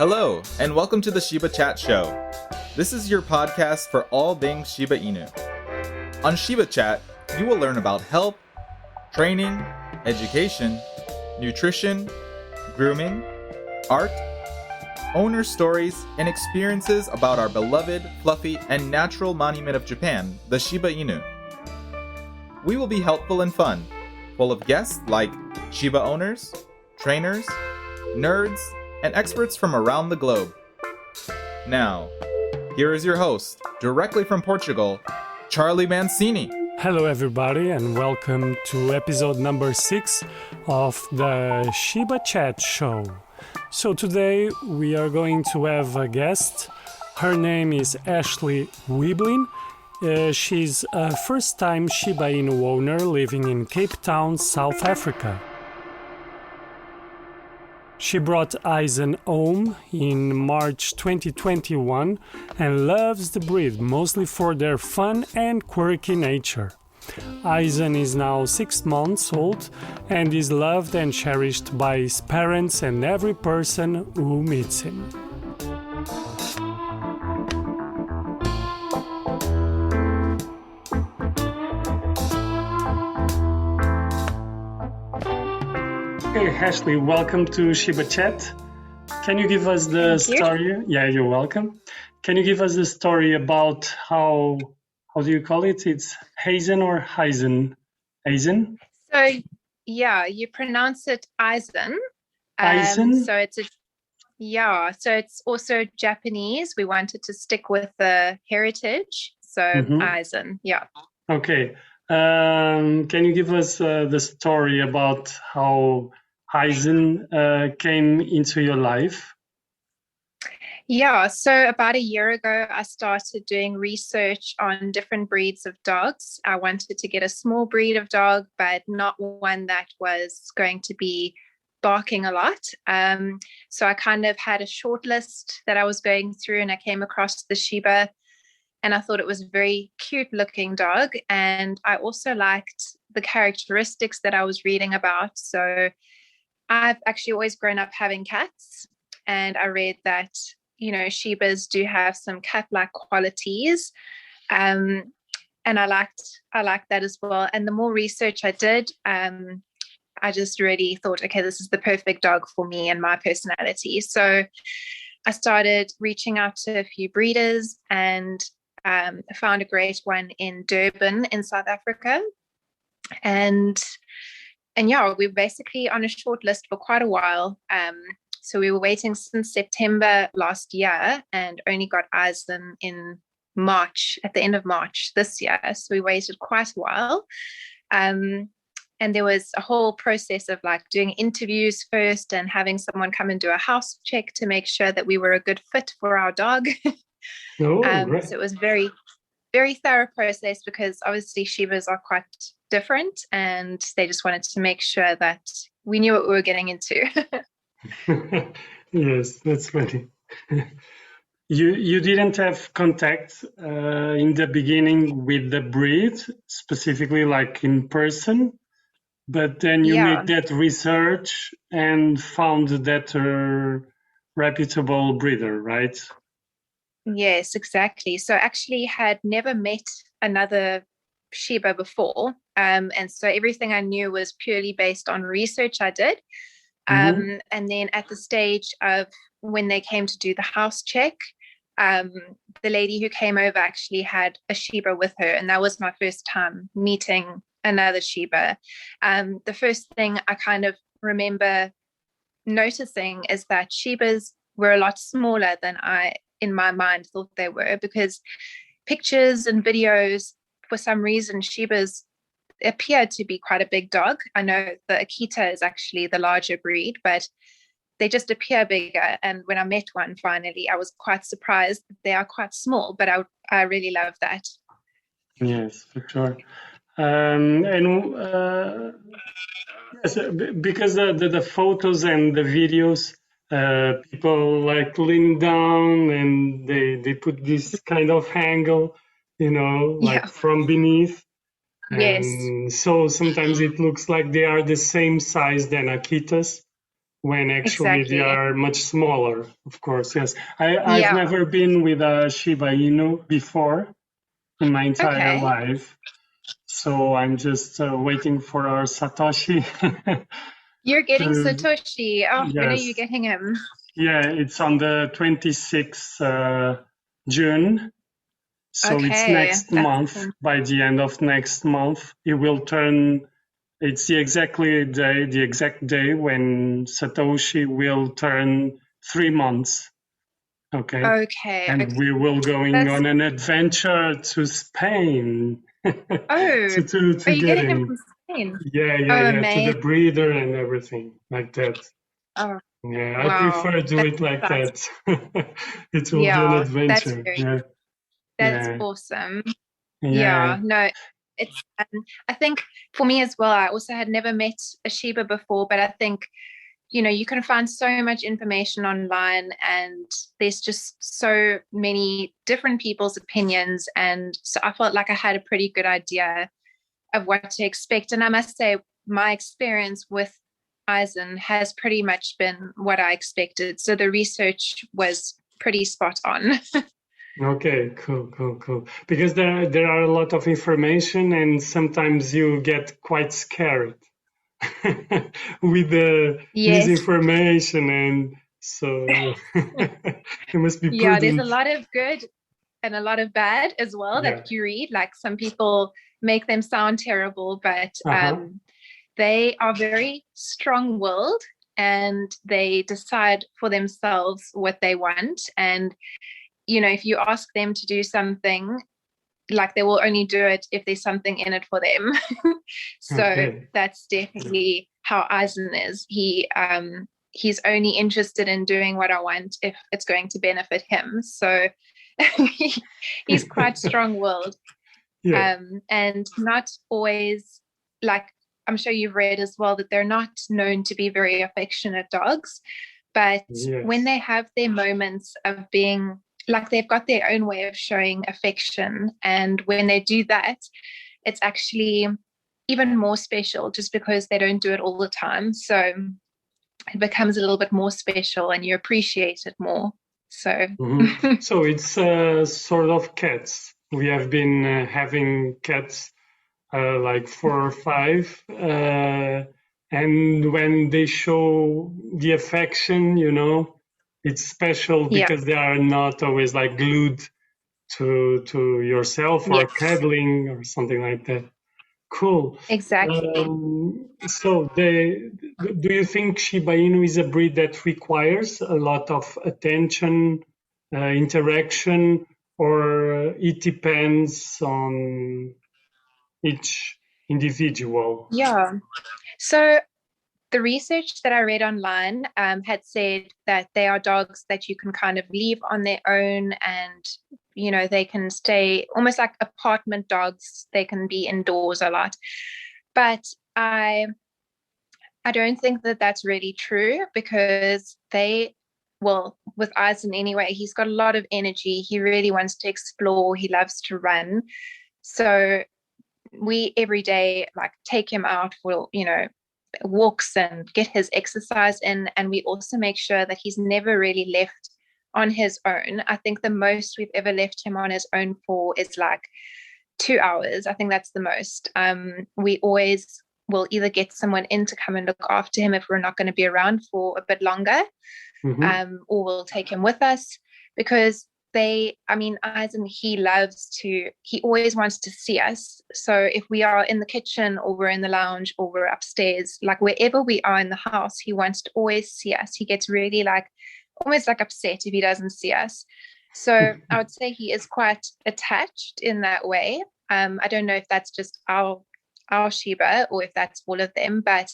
Hello, and welcome to the Shiba Chat Show. This is your podcast for all things Shiba Inu. On Shiba Chat, you will learn about health, training, education, nutrition, grooming, art, owner stories, and experiences about our beloved, fluffy, and natural monument of Japan, the Shiba Inu. We will be helpful and fun, full of guests like Shiba owners, trainers, nerds, and experts from around the globe. Now, here is your host, directly from Portugal, Charlie Mancini. Hello everybody and welcome to episode number 6 of the Shiba Chat Show. So today we are going to have a guest. Her name is Ashleigh Wiblin. She's a first-time Shiba Inu owner living in Cape Town, South Africa. She brought Aizen home in March 2021 and loves the breed mostly for their fun and quirky nature. Aizen is now 6 months old and is loved and cherished by his parents and every person who meets him. Hey Ashleigh, welcome to Shiba Chat. Can you give us the story? Yeah, you're welcome. Can you give us the story about how do you call it? It's Aizen or Aizen? Aizen? So, yeah, you pronounce it Aizen. Aizen? So it's also Japanese. We wanted to stick with the heritage. So, Aizen, yeah. Okay. Can you give us the story about how Aizen came into your life? Yeah, so about a year ago, I started doing research on different breeds of dogs. I wanted to get a small breed of dog, but not one that was going to be barking a lot. So I kind of had a short list that I was going through, and I came across the Shiba, and I thought it was a very cute looking dog. And I also liked the characteristics that I was reading about. So I've actually always grown up having cats, and I read that, you know, Shibas do have some cat-like qualities. And I liked that as well. And the more research I did, I just really thought, okay, this is the perfect dog for me and my personality. So I started reaching out to a few breeders and found a great one in Durban in South Africa. And yeah, we were basically on a short list for quite a while. So we were waiting since September last year and only got Aizen in March, at the end of March this year. So we waited quite a while. And there was a whole process of like doing interviews first and having someone come and do a house check to make sure that we were a good fit for our dog. Oh, so it was very, very thorough process because obviously Shibas are quite different and they just wanted to make sure that we knew what we were getting into. Yes, that's funny. You didn't have contact in the beginning with the breed, specifically like in person, but then you made that research and found that reputable breeder, right? Yes, exactly. So actually had never met another Shiba before. And so everything I knew was purely based on research I did. And then at the stage of when they came to do the house check, the lady who came over actually had a Shiba with her. And that was my first time meeting another Shiba. The first thing I kind of remember noticing is that Shibas were a lot smaller than I, in my mind, thought they were, because pictures and videos, for some reason, Shibas appear to be quite a big dog. I know the Akita is actually the larger breed, but they just appear bigger. And when I met one finally, I was quite surprised that they are quite small, but I really love that. Yes, for sure. Yes, because the photos and the videos, people like lean down and they put this kind of angle, like from beneath. Yes. And so sometimes it looks like they are the same size than Akitas. when actually they Exactly. are much smaller, of course. Yes, I've Yeah. never been with a Shiba Inu before in my entire Okay. life. So I'm just waiting for our Satoshi You're getting to, Satoshi. Oh, when are you yes. getting him? Yeah, it's on the 26th June. So it's Okay. next That's month. By the end of next month, it will turn. It's the exact day when Satoshi will turn 3 months. Okay, okay. and Okay. we will going That's on an adventure to Spain oh, are to you get getting him him. from Spain? Yeah, Oh, yeah, to the amazing. breeder and everything like that. Oh, Yeah, I wow. prefer do That's it like exciting. that. It will be an Yeah, that's adventure. very, Yeah, that's yeah, awesome. yeah. Yeah, no, it's, I think for me as well, I also had never met a Sheba before, but I think, you can find so much information online and there's just so many different people's opinions. And so I felt like I had a pretty good idea of what to expect. And I must say, my experience with Aizen has pretty much been what I expected. So the research was pretty spot on. Okay, cool. Because there are a lot of information, and sometimes you get quite scared with the Yes. misinformation, and so you must be Yeah, there's a prudent. lot of good and a lot of bad as well Yeah. that you read. Like some people make them sound terrible, but Uh-huh. they are very strong-willed and they decide for themselves what they want. And, if you ask them to do something, like they will only do it if there's something in it for them. So Okay. that's definitely how Eisen is. He's only interested in doing what I want if it's going to benefit him. So he's quite strong-willed, Yeah. and not always, like, I'm sure you've read as well that they're not known to be very affectionate dogs, but when Yes. they have their moments of being like, they've got their own way of showing affection, and when they do that, it's actually even more special just because they don't do it all the time. So it becomes a little bit more special and you appreciate it more. So So it's sort of cats. We have been having cats like 4 or 5, and when they show the affection, it's special yeah. because they are not always like glued to yourself or Yes, cuddling or something like that. Cool. exactly. So do you think Shiba Inu is a breed that requires a lot of attention, interaction, or it depends on each individual? Yeah. So the research that I read online had said that they are dogs that you can kind of leave on their own, and they can stay almost like apartment dogs. They can be indoors a lot, but I don't think that that's really true because well, with Eisen anyway, he's got a lot of energy. He really wants to explore. He loves to run. So we every day like take him out for walks and get his exercise in, and we also make sure that he's never really left on his own. I think the most we've ever left him on his own for is like 2 hours. I think that's the most. We always will either get someone in to come and look after him if we're not going to be around for a bit longer, Hmm. or we'll take him with us because Eisen, he always wants to see us. So if we are in the kitchen or we're in the lounge or we're upstairs, like wherever we are in the house, he wants to always see us. He gets really like almost like upset if he doesn't see us. So I would say he is quite attached in that way. I don't know if that's just our Shiba or if that's all of them, but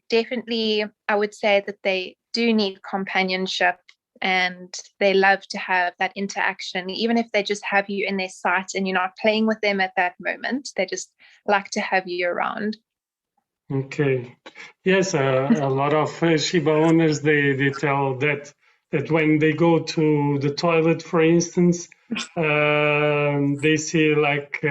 definitely, I would say that they do need companionship and they love to have that interaction, even if they just have you in their sight and you're not playing with them at that moment. They just like to have you around. Okay. Yes, a lot of Shiba owners they tell that when they go to the toilet, for instance, they see like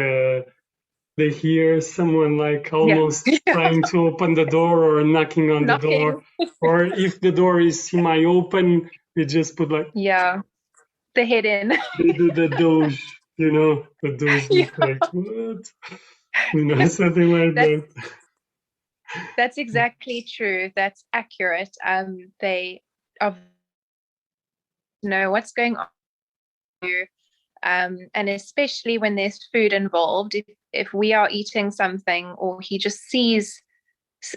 they hear someone like Yeah. almost trying to open the door or knocking on the door, Knocking. or if the door is semi-open, they just put like Yeah. The head in. they do the doge, the doge Yeah. look like what, something like That's that. that's exactly true. That's accurate. They of know what's going on. And especially when there's food involved, if we are eating something or he just sees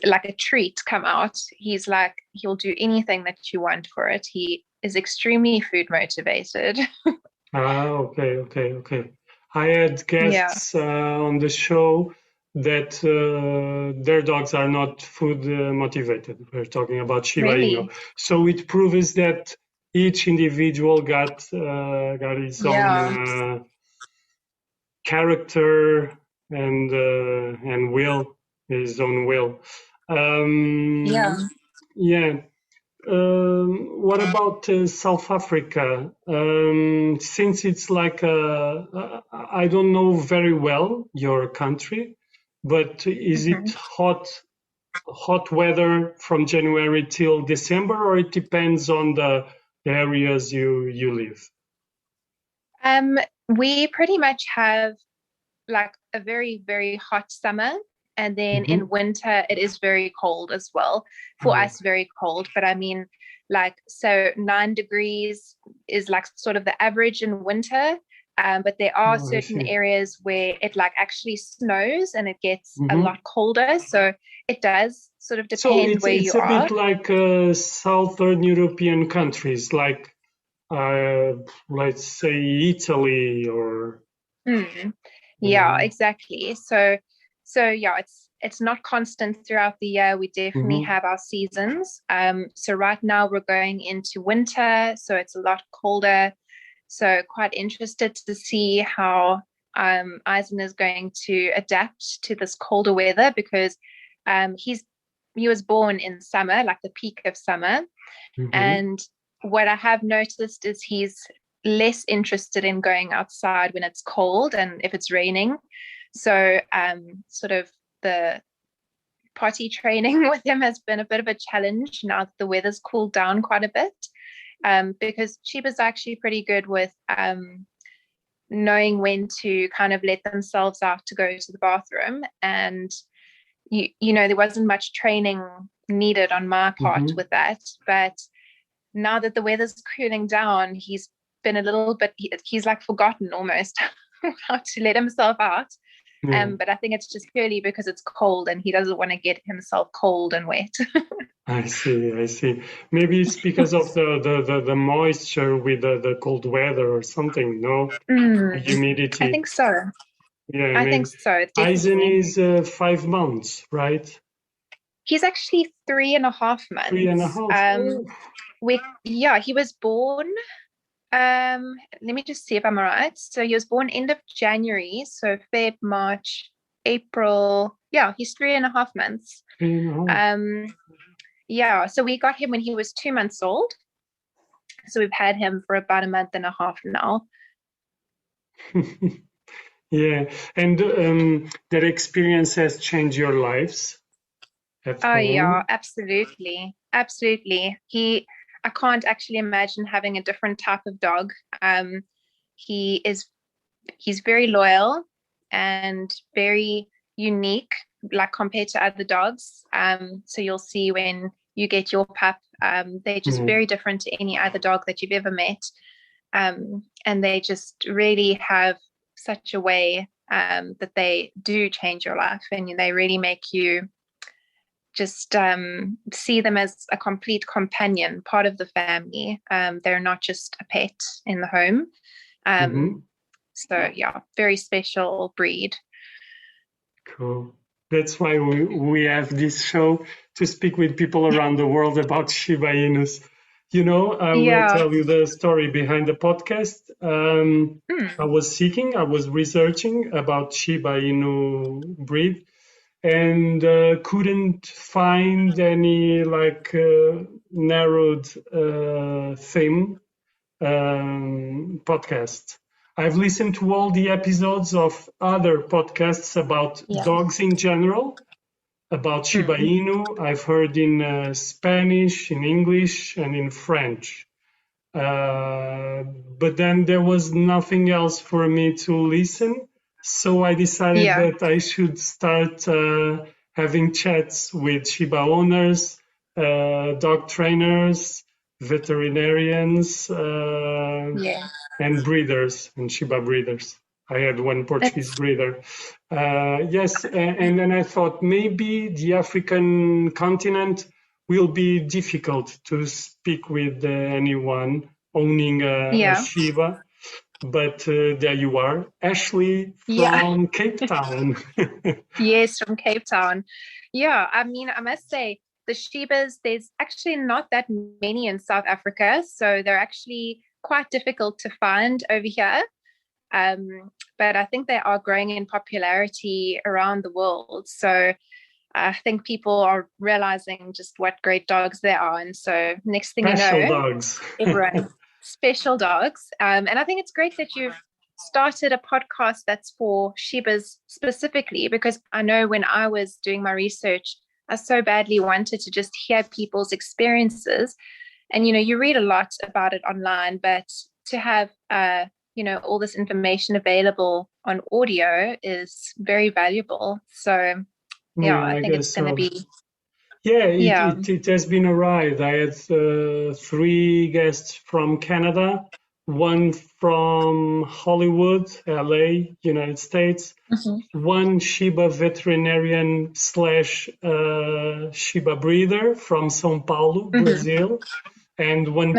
like a treat come out, he'll do anything that you want for it. He is extremely food motivated. Okay. I had Yeah, guests on the show that their dogs are not food motivated. We're talking about Shiba Inu. really. So it proves that each individual got his own Yeah, character and will, his own will. yeah. Yeah. What about South Africa? Since it's like I don't know very well your country, but is it Mhm. hot weather from January till December, or it depends on the areas you live? Um, we pretty much have like a very, very hot summer. And then Mm-hmm. in winter, it is very cold as well. For Oh, us, very cold. But I mean, like, so 9 degrees is like sort of the average in winter. But there are oh, I certain see. areas where it like actually snows and it gets a Mm-hmm. lot colder. So it does sort of So depend where it's you a are. bit like Southern European countries, like uh, let's say Italy or Mm. you Yeah, know. exactly. So yeah, it's not constant throughout the year. We definitely Mm-hmm. have our seasons. So right now we're going into winter, so it's a lot colder. So quite interested to see how Aizen is going to adapt to this colder weather because he was born in summer, like the peak of summer, Mm-hmm. and what I have noticed is he's less interested in going outside when it's cold and if it's raining. So, sort of the potty training with him has been a bit of a challenge now that the weather's cooled down quite a bit. Because Shiba's actually pretty good with knowing when to kind of let themselves out to go to the bathroom. And there wasn't much training needed on my part Mm-hmm. with that, but now that the weather's cooling down, he's been a little bit, he's like forgotten almost how to let himself out. Yeah, But I think it's just purely because it's cold and he doesn't want to get himself cold and wet. I see. Maybe it's because of the moisture with the cold weather or something, no? I Humidity. think so. Yeah, I think maybe. so. It's Aizen definitely. is 5 months, right? He's actually 3.5 months. 3.5. Oh. He was born. Let me just see if I'm right. So he was born end of January. So Feb, March, April. Yeah, he's 3.5 months. 3.5. Um, yeah, so we got him when he was 2 months old. So we've had him for about a month and a half now. Yeah, and that experience has changed your lives at Oh yeah, home. absolutely. Absolutely. I can't actually imagine having a different type of dog. Um, he is he's very loyal and very unique, like compared to other dogs. So you'll see when you get your pup, they're just Mm-hmm. very different to any other dog that you've ever met. And they just really have such a way that they do change your life and they really make you just see them as a complete companion, part of the family. They're not just a pet in the home. Mm-hmm. So yeah, very special breed. Cool. That's why we have this show to speak with people around the world about Shiba Inus. I will Yeah. tell you the story behind the podcast. Mm. I was researching about Shiba Inu breed and couldn't find any like narrowed theme podcast. I've listened to all the episodes of other podcasts about dogs in general, about Shiba Inu. I've heard in Spanish, in English, and in French. But then there was nothing else for me to listen. So I decided that I should start having chats with Shiba owners, dog trainers, veterinarians, and breeders, and Shiba breeders. I had one Portuguese breeder. Yes, and then I thought maybe the African continent will be difficult to speak with anyone owning a Shiba. But there you are, Ashleigh from Cape Town. Yes, from Cape Town. Yeah, I mean, I must say, the Shibas, there's actually not that many in South Africa, so they're actually quite difficult to find over here. But I think they are growing in popularity around the world. So I think people are realizing just what great dogs they are. And so next thing Special you know, dogs. everyone, special dogs. And I think it's great that you've started a podcast that's for Shibas specifically, because I know when I was doing my research, I so badly wanted to just hear people's experiences. And, you read a lot about it online, but to have, all this information available on audio is very valuable. So, I think it's going to be. Yeah, it has been a ride. I had 3 guests from Canada, one from Hollywood, LA, United States, one Shiba veterinarian / Shiba breeder from São Paulo, Brazil, and one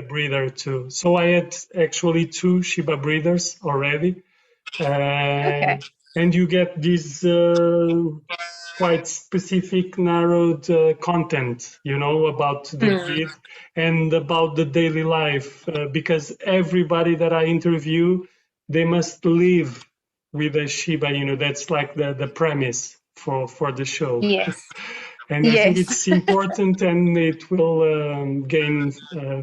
breeder too. So I had actually 2 Shiba breeders already. And you get this quite specific, narrowed content, about the breed and about the daily life, because everybody that I interview, they must live with a Shiba Inu. That's like the premise for the show. Yes. And I think it's important, and it will gain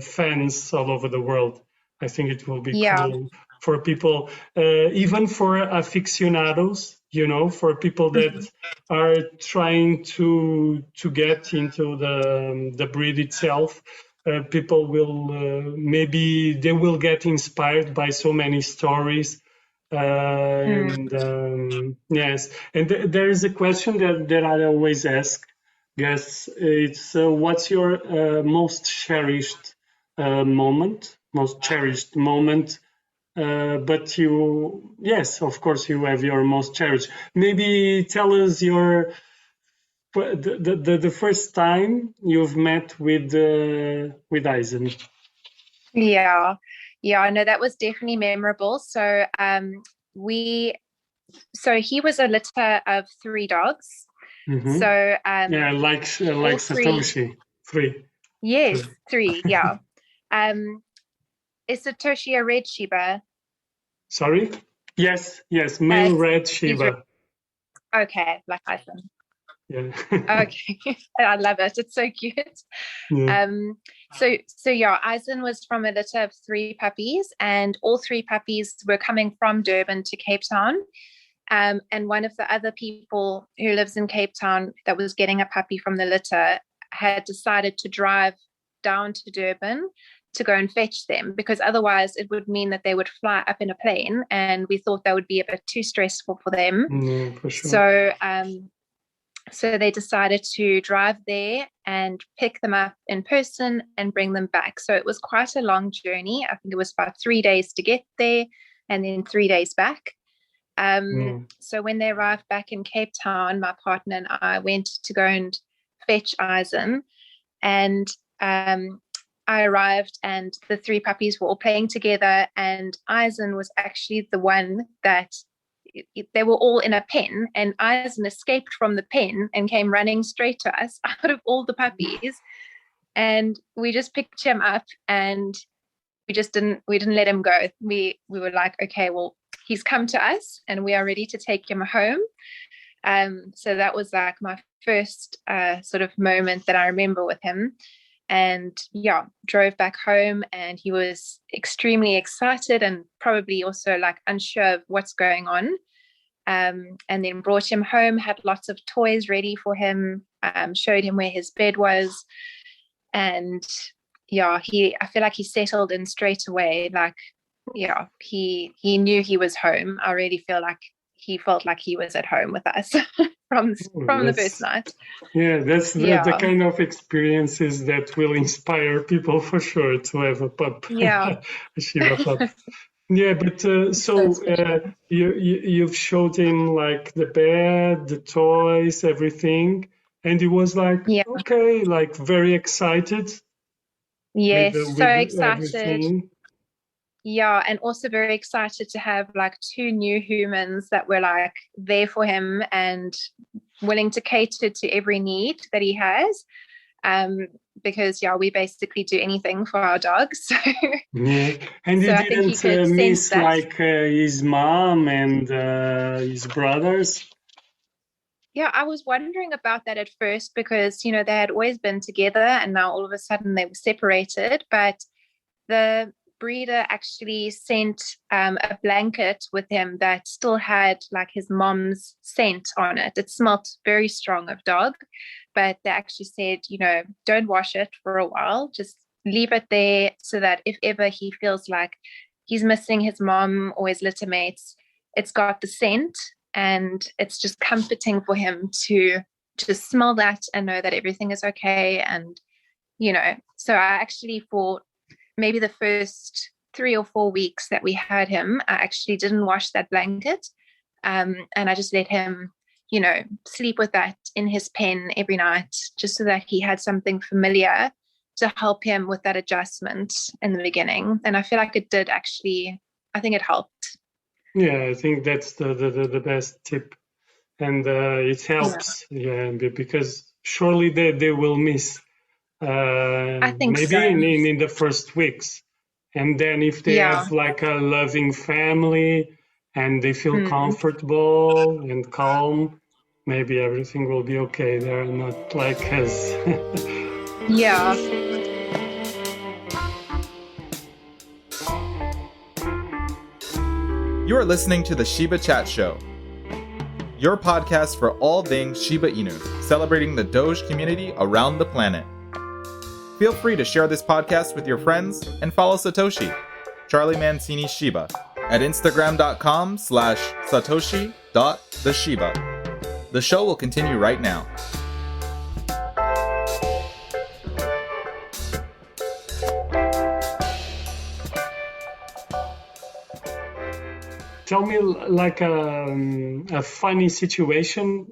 fans all over the world. I think it will be cool for people, even for aficionados, for people that are trying to get into the breed itself. People will maybe they will get inspired by so many stories. And yes, and there is a question that I always ask. Yes, it's what's your most cherished moment, but yes, of course, you have your most cherished. Maybe tell us the first time you've met with Aizen. Yeah, I know that was definitely memorable. So he was a litter of 3 dogs. So like Satoshi, 3. Yes, 3. Yeah. Is Satoshi a red Shiba? Sorry? Yes, male red Shiba. Okay, like Aizen. Yeah. Okay, I love it. It's so cute. Yeah. Aizen was from a litter of 3 puppies, and all 3 puppies were coming from Durban to Cape Town. And one of the other people who lives in Cape Town that was getting a puppy from the litter had decided to drive down to Durban to go and fetch them, because otherwise it would mean that they would fly up in a plane, and we thought that would be a bit too stressful for them. For sure. So they decided to drive there and pick them up in person and bring them back. So it was quite a long journey. I think it was about 3 days to get there and then 3 days back. So when they arrived back in Cape Town, my partner and I went to go and fetch Aizen, and I arrived and the 3 puppies were all playing together, and Aizen was actually the one that they were all in a pen, and Aizen escaped from the pen and came running straight to us out of all the puppies, and we just picked him up and we didn't let him go. We were like, okay, well, he's come to us and we are ready to take him home. So that was like my first sort of moment that I remember with him. and yeah, drove back home, and he was extremely excited and probably also like unsure of what's going on. And then brought him home, had lots of toys ready for him, showed him where his bed was. And yeah, I feel like he settled in straight away. Like, yeah, he knew he was home. I really feel like he felt like he was at home with us from the first night. Yeah, that's the Yeah. kind of experiences that will inspire people for sure to have a pup, Yeah. a Shiba pup. Yeah, but So special. you've showed him like the bed, the toys, everything, and he was like, Yeah. okay, like very excited Yes, so with excited. everything. Yeah, and also very excited to have like two new humans that were like there for him and willing to cater to every need that he has. Because yeah, we basically do anything for our dogs. Yeah, and So he I think he didn't could sense miss that. like his mom and his brothers. Yeah, I was wondering about that at first because, you know, they had always been together and now all of a sudden they were separated. But the breeder actually sent a blanket with him that still had like his mom's scent on it. It smelt very strong of dog, but they actually said, you know, don't wash it for a while, just leave it there so that if ever he feels like he's missing his mom or his litter mates, it's got the scent and it's just comforting for him to just smell that and know that everything is okay. And, you know, so I actually, for maybe the first 3 or 4 weeks that we had him, I actually didn't wash that blanket. And I just let him, you know, sleep with that in his pen every night, just so that he had something familiar to help him with that adjustment in the beginning. And I feel like it did actually, I think it helped. Yeah, I think that's the best tip, and it Yeah, helps. Yeah, because surely they will miss I think maybe so. in the first weeks, and then if they Yeah. have like a loving family and they feel Mm. comfortable and calm, maybe everything will be okay. They're not like us. Yeah. You are listening to the Shiba Chat Show, your podcast for all things Shiba Inu, celebrating the Doge community around the planet. Feel free to share this podcast with your friends and follow Satoshi, Charlie Mancini Shiba, at instagram.com/satoshi.theshiba. The show will continue right now. Tell me like a funny situation.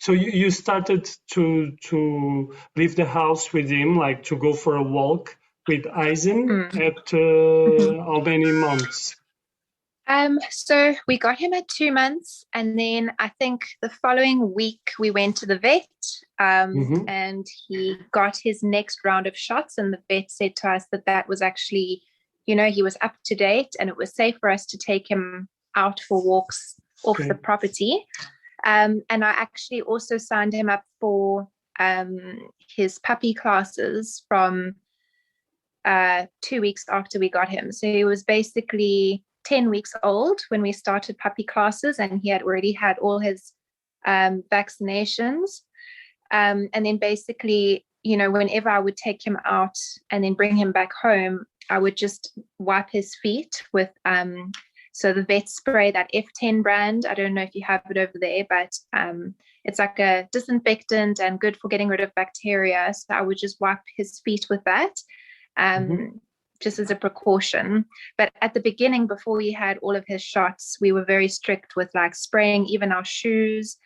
So you started to leave the house with him, like to go for a walk with Aizen Mm. at how many months? So we got him at 2 months, and then I think the following week we went to the vet, Mm-hmm. and he got his next round of shots, and the vet said to us that that was actually, you know, he was up to date and it was safe for us to take him out for walks off the Okay. property. And I actually also signed him up for his puppy classes from 2 weeks after we got him. So he was basically 10 weeks old when we started puppy classes, and he had already had all his vaccinations. And then basically, you know, whenever I would take him out and then bring him back home, I would just wipe his feet with so the vet spray, that F10 brand. I don't know if you have it over there, but it's like a disinfectant and good for getting rid of bacteria. So I would just wipe his feet with that. Mm-hmm. Just as a precaution. But at the beginning, before he had all of his shots, we were very strict with like spraying even our shoes,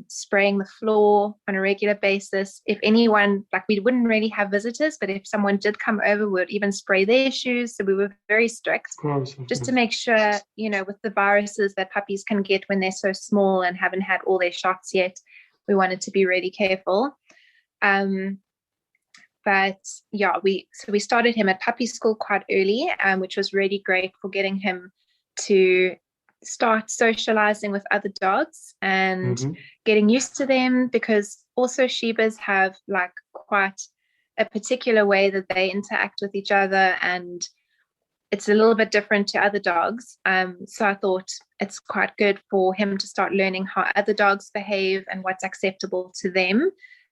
spraying the floor on a regular basis. If anyone, like we wouldn't really have visitors, but if someone did come over, we would even spray their shoes. So we were very strict Of course. just to make sure, you know, with the viruses that puppies can get when they're so small and haven't had all their shots yet, we wanted to be really careful. But yeah, we started him at puppy school quite early, which was really great for getting him to start socializing with other dogs and Mm-hmm. getting used to them, because also Shibas have like quite a particular way that they interact with each other, and it's a little bit different to other dogs. So I thought it's quite good for him to start learning how other dogs behave and what's acceptable to them,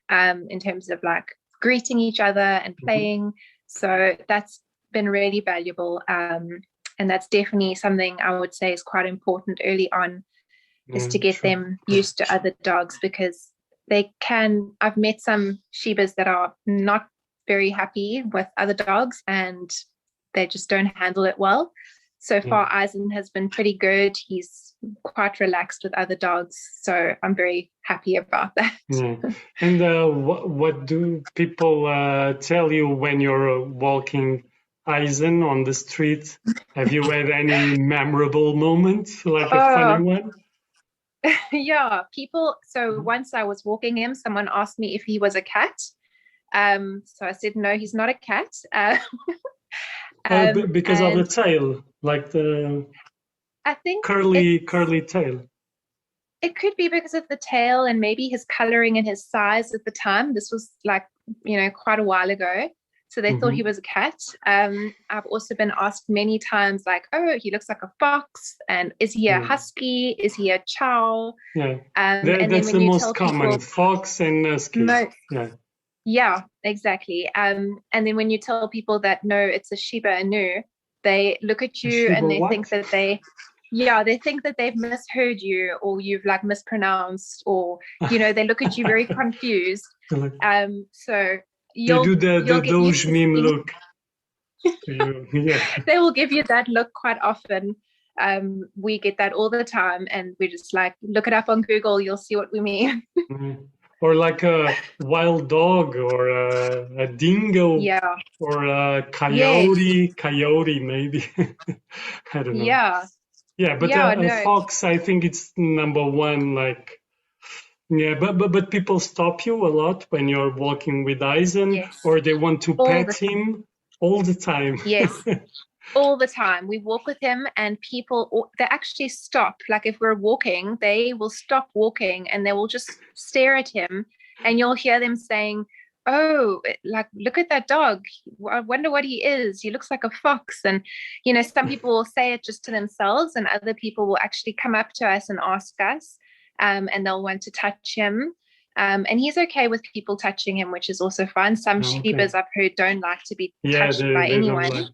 in terms of like greeting each other and playing. So that's been really valuable. And that's definitely something I would say is quite important early on, is to get them used to other dogs, because I've met some Shibas that are not very happy with other dogs and they just don't handle it well. So far, Aizen has been pretty good. He's quite relaxed with other dogs. So I'm very happy about that. Yeah. And what do people tell you when you're walking Aizen on the street? Have you had any memorable moments, like a funny one? Yeah, people. So once I was walking him, someone asked me if he was a cat. So I said, no, he's not a cat. Because of the tail, like the I think curly tail. It could be because of the tail and maybe his coloring and his size at the time. This was like, quite a while ago. So they thought he was a cat. I've also been asked many times, like, oh, he looks like a fox. And is he a husky? Is he a chow? Yeah, and that's the most common, people, fox and husky. Yeah, exactly. And then when you tell people that, no, it's a Shiba Inu, they look at you and they think that they think that they've misheard you, or you've like mispronounced, or, they look at you very confused. So they do the Doge meme look. They will give you that look quite often. We get that all the time, and we just like, look it up on Google, you'll see what we mean. Or like a wild dog, or a dingo, or a coyote maybe. I don't know. Yeah, but a fox, I think it's number one. Like, but people stop you a lot when you're walking with Aizen, or they want to pet him all the time. Yes. All the time. We walk with him and people, they actually stop. Like if we're walking, they will stop walking and they will just stare at him, and you'll hear them saying, oh, like, look at that dog. I wonder what he is. He looks like a fox. And, some people will say it just to themselves, and other people will actually come up to us and ask us, and they'll want to touch him. And he's okay with people touching him, which is also fun. Some Shibas I've heard don't like to be touched by anyone.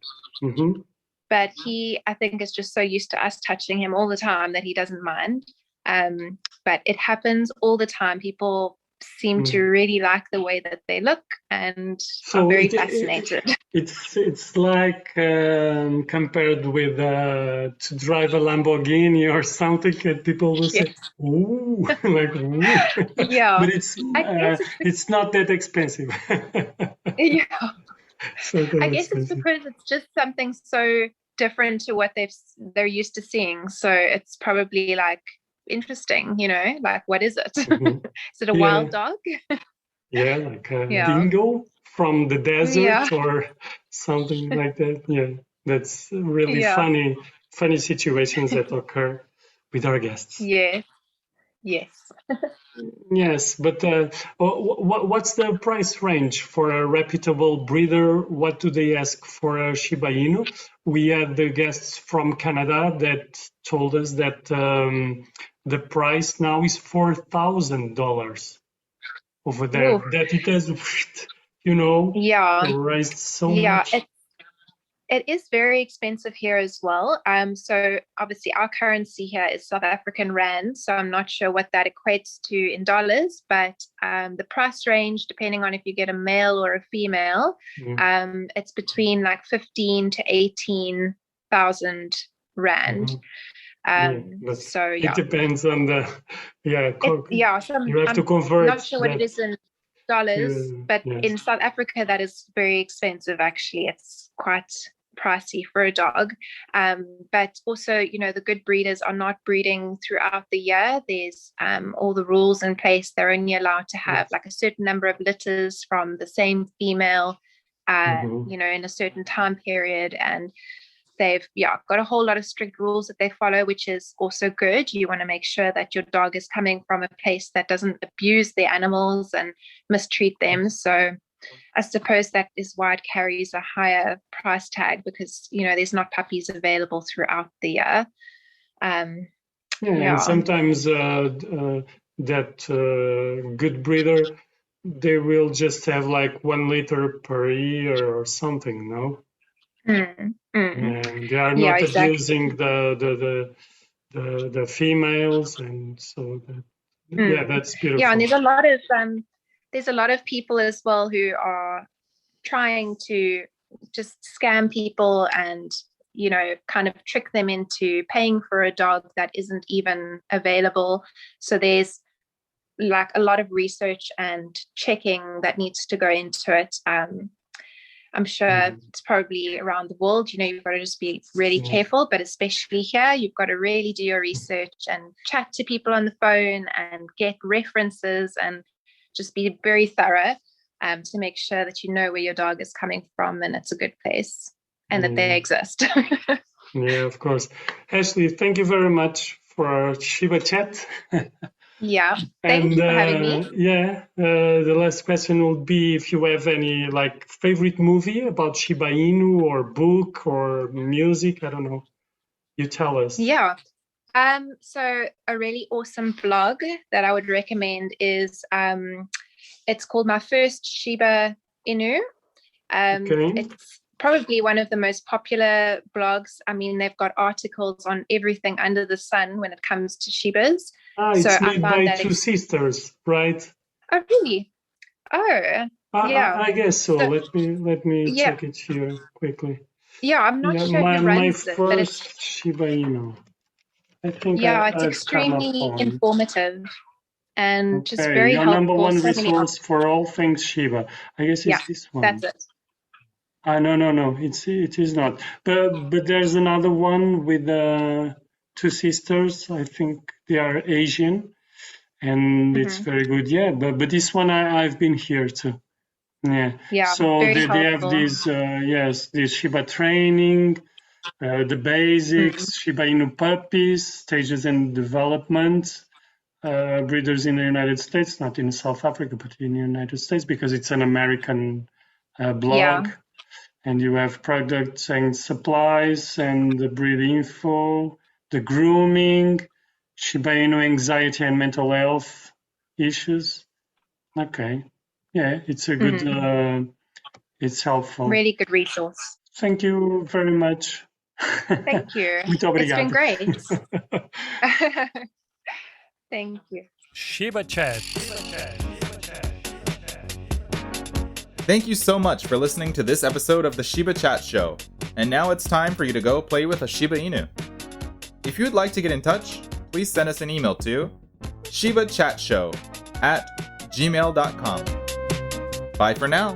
But he, I think, is just so used to us touching him all the time that he doesn't mind. But it happens all the time. People seem to really like the way that they look and are very fascinated. It's like compared with to drive a Lamborghini or something, and people will say, "Ooh," like, "Ooh." Yeah, but it's not that expensive. Yeah. I guess it's because it's just something so different to what they're used to seeing. So it's probably like interesting, like, what is it? Is it a wild dog? Like a dingo from the desert or something like that. Yeah, that's really funny situations that occur with our guests. Yes. Yes, but what's the price range for a reputable breeder? What do they ask for a Shiba Inu? We had the guests from Canada that told us that the price now is $4,000 over there. Ooh. That it has, raised so much. It is very expensive here as well. So obviously our currency here is South African rand, so I'm not sure what that equates to in dollars, but the price range, depending on if you get a male or a female, it's between like 15 to 18,000 rand. It depends on the you have to convert. I'm not sure what it is in dollars, but in South Africa that is very expensive. Actually, it's quite pricey for a dog, but also the good breeders are not breeding throughout the year. There's all the rules in place. They're only allowed to have like a certain number of litters from the same female in a certain time period, and they've got a whole lot of strict rules that they follow, which is also good. You want to make sure that your dog is coming from a place that doesn't abuse the animals and mistreat them. So I suppose that is why it carries a higher price tag, because there's not puppies available throughout the year. And sometimes that good breeder, they will just have like 1 liter per year or something, no? And they are not abusing the females, and so that's beautiful. Yeah, and there's a lot of people as well who are trying to just scam people and kind of trick them into paying for a dog that isn't even available. So there's like a lot of research and checking that needs to go into it. I'm sure it's probably around the world, you've got to just be really careful, but especially here, you've got to really do your research and chat to people on the phone and get references and just be very thorough to make sure that you know where your dog is coming from and it's a good place and that they exist. Yeah, of course. Ashleigh, thank you very much for our Shiba chat. Yeah, thank you for having me. The last question will be if you have any favorite movie about Shiba Inu or book or music. I don't know. You tell us. Yeah. So a really awesome blog that I would recommend is it's called My First Shiba Inu. It's probably one of the most popular blogs. I mean, they've got articles on everything under the sun when it comes to Shibas. It's made by two sisters, right? Oh, really? Oh, yeah. I guess so. Let me check it here quickly. Yeah, I'm not sure who runs it, but it's Shiba Inu. I think it's extremely informative and just very your helpful. Number one resource for all things Shiba. I guess it's this one. That's it. No, it is not. But there's another one with two sisters. I think they are Asian, and it's very good. Yeah, but this one I've been here too. Yeah. So they have these this Shiba training, the basics, Shiba Inu puppies, stages and development, breeders in the United States, not in South Africa, but in the United States because it's an American blog. And you have products and supplies and the breed info, the grooming, Shiba Inu anxiety and mental health issues. Okay. Yeah, it's a good, it's helpful. Really good resource. Thank you very much. Thank you. It's been great. Thank you. Shiba Chat. Thank you so much for listening to this episode of the Shiba Chat Show. And now it's time for you to go play with a Shiba Inu. If you would like to get in touch, please send us an email to shibachatshow@gmail.com. Bye for now.